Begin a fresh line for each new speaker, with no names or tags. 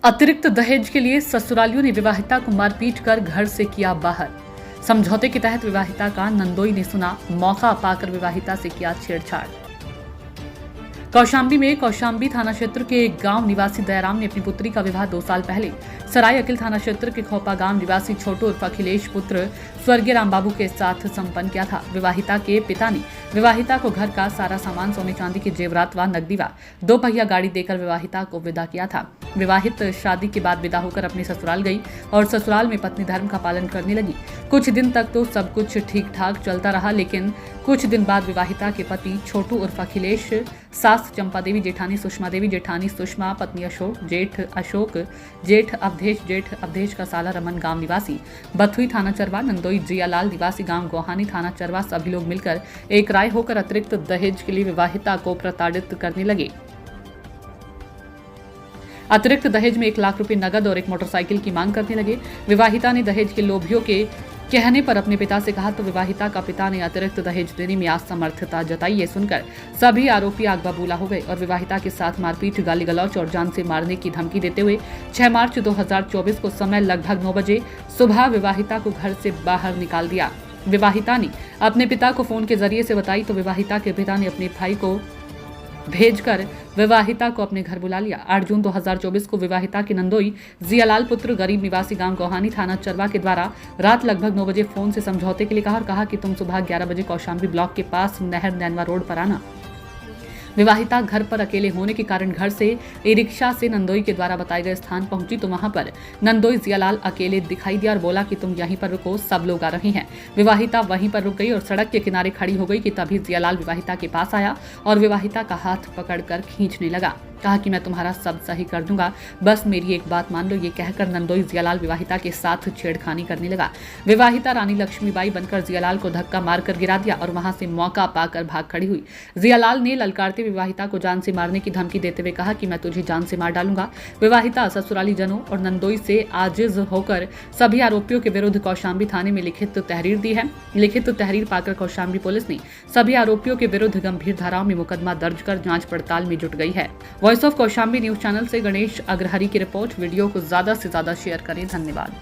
अतिरिक्त दहेज के लिए ससुरालियों ने विवाहिता को मारपीट कर घर से किया बाहर। समझौते के तहत विवाहिता का नंदोई ने सुना, मौका पाकर विवाहिता से किया छेड़छाड़। कौशाम्बी में कौशाम्बी थाना क्षेत्र के एक गांव निवासी दयाराम ने अपनी पुत्री का विवाह 2 साल पहले सराय अकिल थाना क्षेत्र के खोपा गांव निवासी छोटू उर्फ अखिलेश पुत्र स्वर्गीय रामबाबू के साथ संपन्न किया था। विवाहिता के पिता ने विवाहिता को घर का सारा सामान, सोने चांदी के जेवरात व नकदी व 2 पहिया गाड़ी देकर विवाहिता को विदा किया था। विवाहित शादी के बाद विदा होकर अपने ससुराल गई और ससुराल में पत्नी धर्म का पालन करने लगी। कुछ दिन तक तो सब कुछ ठीक ठाक चलता रहा, लेकिन कुछ दिन बाद विवाहिता के पति छोटू उर्फ अखिलेश, सास चंपा देवी, जेठानी सुषमा देवी, जेठानी सुषमा, पत्नी अशोक, जेठ अवधेश का साला रमन गांव निवासी बथुई थाना चरवा, नंदोई जियालाल निवासी गांव गोहानी थाना चरवा सभी लोग मिलकर एक राय होकर अतिरिक्त दहेज के लिए विवाहिता को प्रताड़ित करने लगे। अतिरिक्त दहेज में 1 लाख रुपए नगद और एक मोटरसाइकिल की मांग करने लगे। विवाहिता ने दहेज के लोभियों के कहने पर अपने पिता से कहा तो विवाहिता का पिता ने अतिरिक्त दहेज देने में असमर्थता जताई। ये सुनकर सभी आरोपी आग बबूला हो गए और विवाहिता के साथ मारपीट, गाली गलौच और जान से मारने की धमकी देते हुए 6 मार्च 2024 को समय लगभग 9 बजे सुबह विवाहिता को घर से बाहर निकाल दिया। विवाहिता ने अपने पिता को फोन के जरिए से बताई तो विवाहिता के पिता ने अपने भाई को भेजकर विवाहिता को अपने घर बुला लिया। 8 जून 2024 को विवाहिता के नंदोई जियालाल पुत्र गरीब निवासी गांव गोहानी थाना चरवा के द्वारा रात लगभग 9 बजे फोन से समझौते के लिए कहा और कहा कि तुम सुबह 11 बजे कौशाम्बी ब्लॉक के पास नहर नैनवा रोड पर आना। विवाहिता घर पर अकेले होने के कारण घर से ई रिक्शा से नंदोई के द्वारा बताए गए स्थान पहुंची तो वहां पर नंदोई जियालाल अकेले दिखाई दिया और बोला कि तुम यहीं पर रुको, सब लोग आ रहे हैं। विवाहिता वहीं पर रुक गई और सड़क के किनारे खड़ी हो गई कि तभी जियालाल विवाहिता के पास आया और विवाहिता का हाथ पकड़कर खींचने लगा। कहा कि मैं तुम्हारा सब सही कर दूंगा, बस मेरी एक बात मान लो। ये कहकर नंदोई जियालाल विवाहिता के साथ छेड़खानी करने लगा। विवाहिता रानी लक्ष्मीबाई बनकर जियालाल को धक्का मारकर गिरा दिया और वहां से मौका पाकर भाग खड़ी हुई। जियालाल ने ललकारते विवाहिता को जान से मारने की धमकी देते हुए कहा कि मैं तुझे जान से मार डालूंगा। विवाहिता ससुराली जनों और नंदोई से आजिज होकर सभी आरोपियों के विरुद्ध कौशाम्बी थाने में लिखित तहरीर दी है। लिखित तहरीर पाकर कौशाम्बी पुलिस ने सभी आरोपियों के विरुद्ध गंभीर धाराओं में मुकदमा दर्ज कर जांच पड़ताल में जुट गई है। Voice of Kaushambi news channel से गणेश अग्रहरी की रिपोर्ट। वीडियो को ज्यादा से ज्यादा शेयर करें। धन्यवाद।